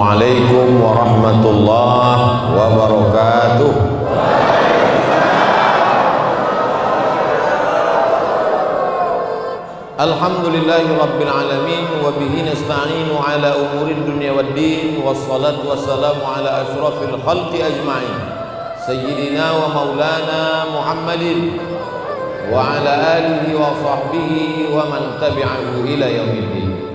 Assalamualaikum warahmatullahi wabarakatuh. Alhamdulillahi rabbil alamin wa bihi nasta'inu ala umurid dunya waddin, wassalatu wassalamu ala asyrafil khalqi ajma'in sayyidina wa maulana Muhammadin wa ala alihi wa sahbihi wa man tabi'ahu ila yaumiddin.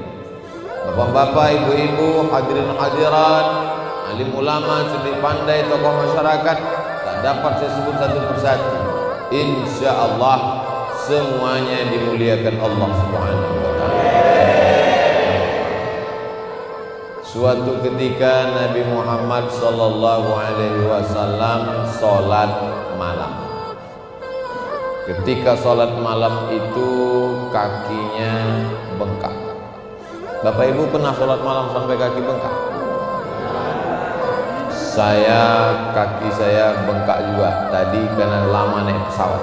Bapak-bapak, ibu-ibu, hadirin hadirat, alim ulama, cerdik pandai, tokoh masyarakat, tak dapat saya sebut satu persatu. Insya Allah semuanya dimuliakan Allah Subhanahu wa ta'ala. Suatu ketika Nabi Muhammad sallallahu alaihi wasallam salat malam. Ketika salat malam itu kakinya bengkak. Bapak Ibu pernah sholat malam sampai kaki bengkak? Kaki saya bengkak juga tadi karena lama naik pesawat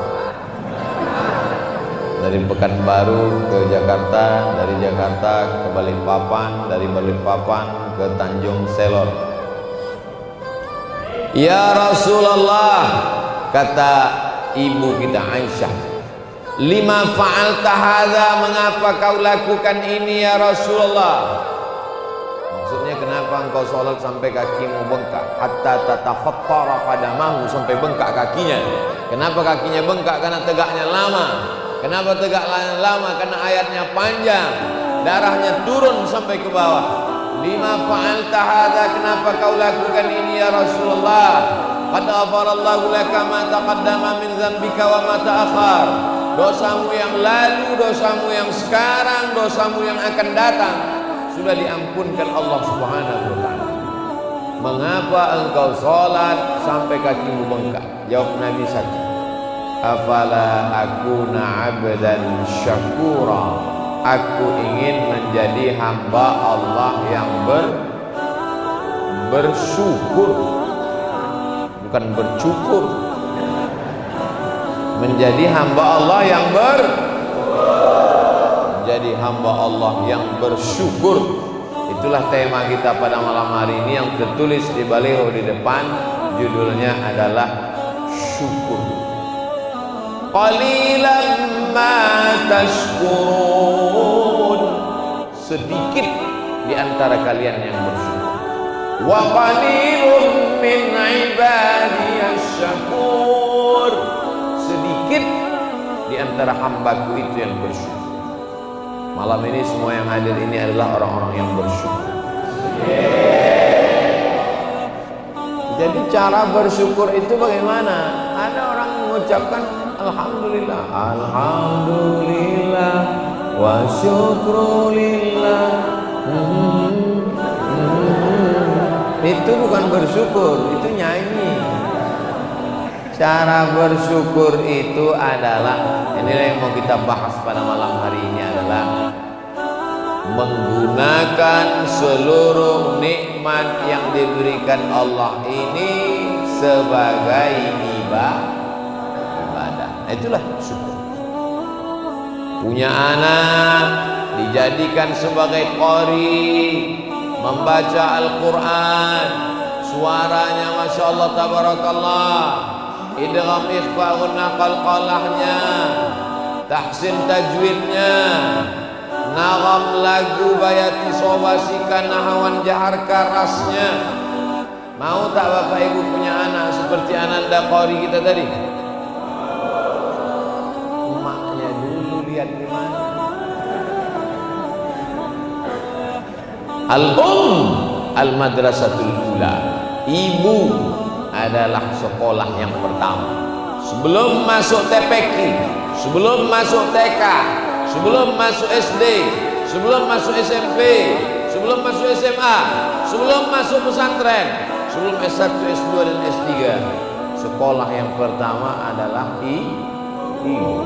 dari Pekanbaru ke Jakarta, dari Jakarta ke Balikpapan, dari Balikpapan ke Tanjung Selor. Ya Rasulullah, kata ibu kita Aisyah, lima fa'alta hadza, mengapa kau lakukan ini ya Rasulullah? Maksudnya kenapa engkau sholat sampai kakimu bengkak? Hatta tatafattara qadamahu, sampai bengkak kakinya. Kenapa kakinya bengkak? Karena tegaknya lama. Kenapa tegak lama? Karena ayatnya panjang, darahnya turun sampai ke bawah. Lima fa'alta hadza, kenapa kau lakukan ini ya Rasulullah? Qad ghafarallahu laka ma taqaddama min dzambika wa ma ta'akhkhar. Dosamu yang lalu, dosamu yang sekarang, dosamu yang akan datang sudah diampunkan Allah Subhanahu wa ta'ala. Mengapa engkau sholat sampai kakimu bengkak? Jawab Nabi saja, afala akuna abdan syakura, aku ingin menjadi hamba Allah yang bersyukur, bukan bercukur. Menjadi hamba Allah yang menjadi hamba Allah yang bersyukur. Itulah tema kita pada malam hari ini yang tertulis di baliho di depan. Judulnya adalah syukur. Qalilan ma tashkurun, sedikit di antara kalian yang bersyukur. Wa qalilun min ibadiyasy syakur, sedikit di antara hambaku itu yang bersyukur. Malam ini semua yang hadir ini adalah orang-orang yang bersyukur. Jadi cara bersyukur itu bagaimana? Ada orang mengucapkan alhamdulillah, alhamdulillah wa syukrulillah. Itu bukan bersyukur, itu nyanyi. Cara bersyukur itu adalah, inilah yang mau kita bahas pada malam hari ini, adalah menggunakan seluruh nikmat yang diberikan Allah ini sebagai ibadah. Itulah syukur. Punya anak dijadikan sebagai qari, membaca Al-Quran, suaranya Masya Allah tabarakallah, idgham ikhfa'un qalqalahnya, tahsin tajwidnya, nagam lagu bayati sobasikan nahawan jahar karasnya. Mau tak Bapak Ibu punya anak seperti Ananda Qori kita tadi? Emaknya dulu lihat di mana. Al-madrasatul ula, ibu adalah sekolah yang pertama. Sebelum masuk TPQ, sebelum masuk TK, sebelum masuk SD, sebelum masuk SMP, sebelum masuk SMA, sebelum masuk pesantren, sebelum S1, S2 dan S3, sekolah yang pertama adalah ibu.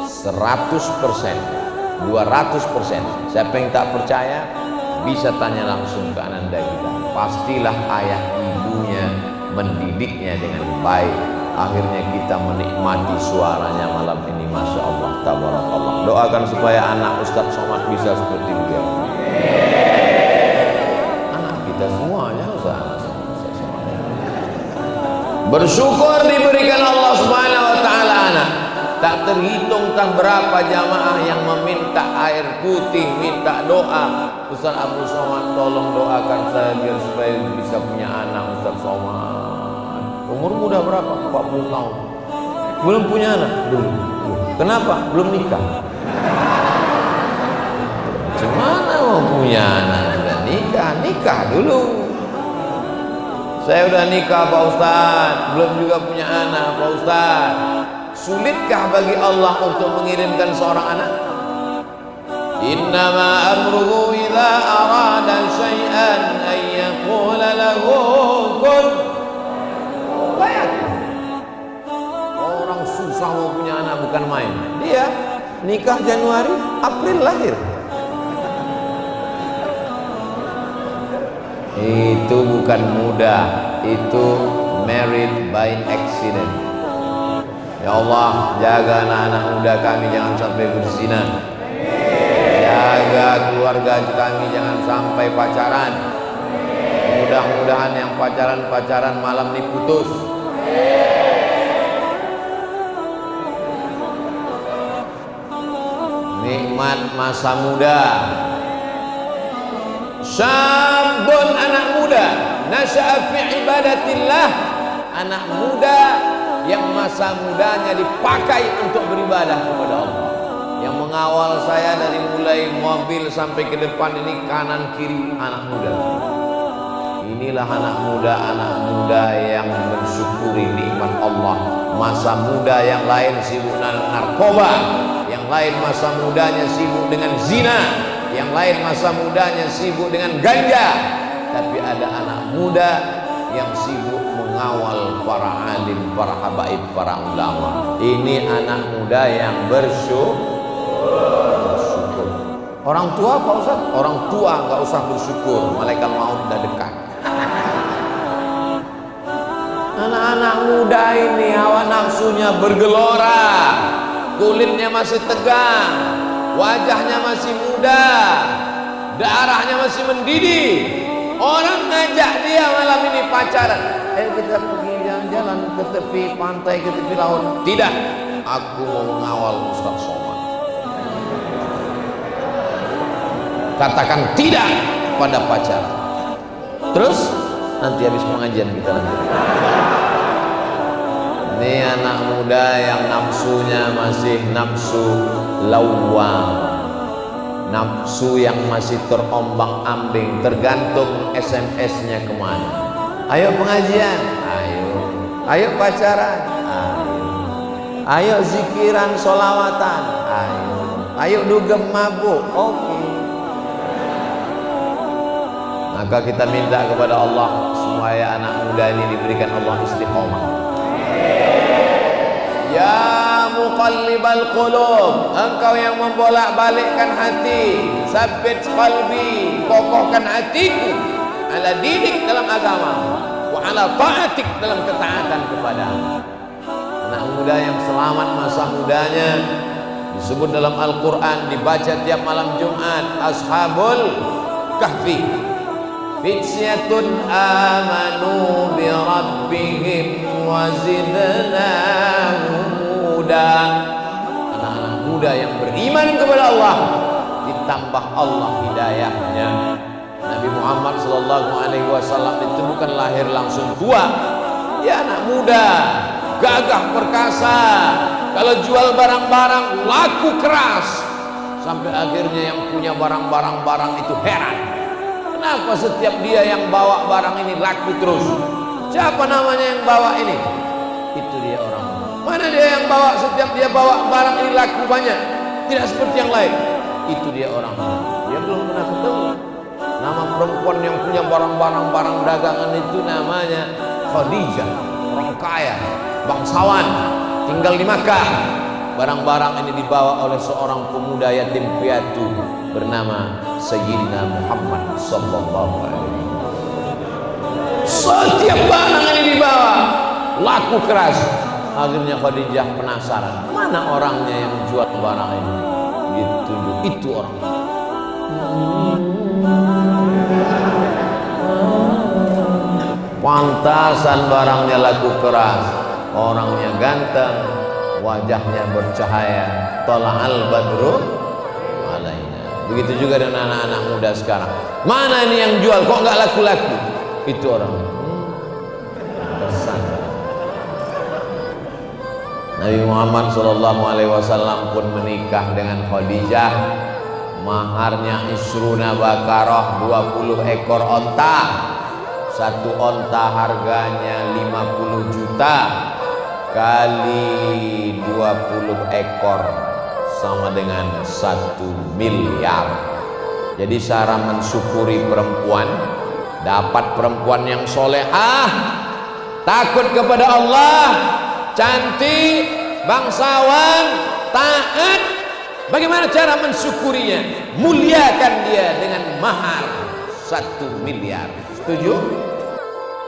100%, 200%. Siapa yang tak percaya bisa tanya langsung ke Ananda kita. Pastilah ayah ibunya mendidiknya dengan baik. Akhirnya kita menikmati suaranya malam ini. Masya Allah, tabarakallah. Doakan supaya anak Ustadz Somad bisa seperti beliau. Anak kita kita semuanya usah. Bersyukur diberikan Allah Subhanahu wa taala anak. Tak terhitung tak berapa jamaah yang meminta air putih, minta doa. Ustaz Abu Somad, tolong doakan saya biar supaya bisa punya anak. Ustaz Somad, umur muda berapa? 40 tahun. Belum punya anak? Belum. Kenapa? Belum nikah. Gimana mau punya anak? Udah nikah dulu. Saya udah nikah Pak Ustaz, belum juga punya anak Pak Ustaz. Sulitkah bagi Allah untuk mengirimkan seorang anak? Innama amruhu idza arada syai'an an yaqula lahu kun fayakun. Orang susah mau punya anak bukan main. Dia nikah Januari, April lahir. Itu bukan mudah, itu married by accident. Ya Allah, jaga anak-anak muda kami jangan sampai berzina. Jaga keluarga kami jangan sampai pacaran. Mudah-mudahan yang pacaran malam ini putus. Nikmat masa muda. Syabun, anak muda, nasya'a fi ibadatillah, anak muda yang masa mudanya dipakai untuk beribadah kepada Allah. Yang mengawal saya dari mulai mobil sampai ke depan ini kanan kiri anak muda. Inilah anak muda yang bersyukuri nikmat Allah. Masa muda yang lain sibuk narkoba, yang lain masa mudanya sibuk dengan zina, yang lain masa mudanya sibuk dengan ganja. Tapi ada anak muda yang sibuk mengawal para alim, para habaib, para ulama. Ini anak muda yang bersyukur. Orang tua Pak Ustaz? Orang tua nggak usah bersyukur, malaikat maut udah dekat. Anak-anak muda ini hawa nafsunya bergelora, kulitnya masih tegang, wajahnya masih muda, darahnya masih mendidih. Orang ngajak dia malam ini pacaran, ayo kita pergi jalan-jalan ke tepi pantai, ke tepi laut. Tidak, aku mau mengawal Ustaz Somad. Katakan tidak pada pacaran. Terus nanti habis pengajian kita lanjut. Ini anak muda yang nafsunya masih nafsu lawwam, nafsu yang masih terombang-ambing, tergantung SMS-nya kemana. Ayo pengajian, ayo pacaran, ayo zikiran solawatan, ayo dugem mabuk, oke. Maka kita minta kepada Allah supaya anak muda ini diberikan Allah istiqomah. Ya muqallibal qulub, engkau yang membolak-balikkan hati, sabbit qalbi, kokohkan hatiku ala dinik dalam agama, wa ala ta'atik dalam ketaatan kepada anak muda yang selamat masa mudanya disebut dalam Al-Quran, dibaca tiap malam Jumat, ashabul kahfi, fityatun amanu bi rabbihim wa zidnahum huda. Anak-anak muda yang beriman kepada Allah, ditambah Allah hidayahnya. Nabi Muhammad SAW itu bukan lahir langsung tua. Dia anak muda, gagah perkasa. Kalau jual barang-barang laku keras, sampai akhirnya yang punya barang-barang itu heran. Kenapa setiap dia yang bawa barang ini laku terus? Siapa namanya yang bawa ini? Itu dia orang. Mana dia yang bawa, setiap dia bawa barang ini laku banyak, tidak seperti yang lain? Itu dia orang. Dia belum pernah ketemu. Nama perempuan yang punya barang-barang dagangan itu namanya Khadijah. Orang kaya, bangsawan, tinggal di Makkah. Barang-barang ini dibawa oleh seorang pemuda yatim piatu bernama Sayyidina Muhammad sallallahu alaihi wasallam. Setiap barang ini dibawa laku keras. Akhirnya Khadijah penasaran, mana orangnya yang jual barang ini? Ditunjuk, itu orangnya. pantasan barangnya laku keras, orangnya ganteng, wajahnya bercahaya, tala'al badru alaina. Begitu juga dengan anak-anak muda sekarang. Mana ini yang jual kok nggak laku-laku? Itu orang pesan. Nabi Muhammad SAW pun menikah dengan Khadijah. Maharnya isruna bakarah, 20 ekor onta. Satu onta harganya 50 juta kali 20 ekor sama dengan 1 miliar. Jadi cara mensyukuri perempuan, dapat perempuan yang solehah, takut kepada Allah, cantik, bangsawan, taat. Bagaimana cara mensyukurinya? Muliakan dia dengan mahar 1 miliar. Setuju?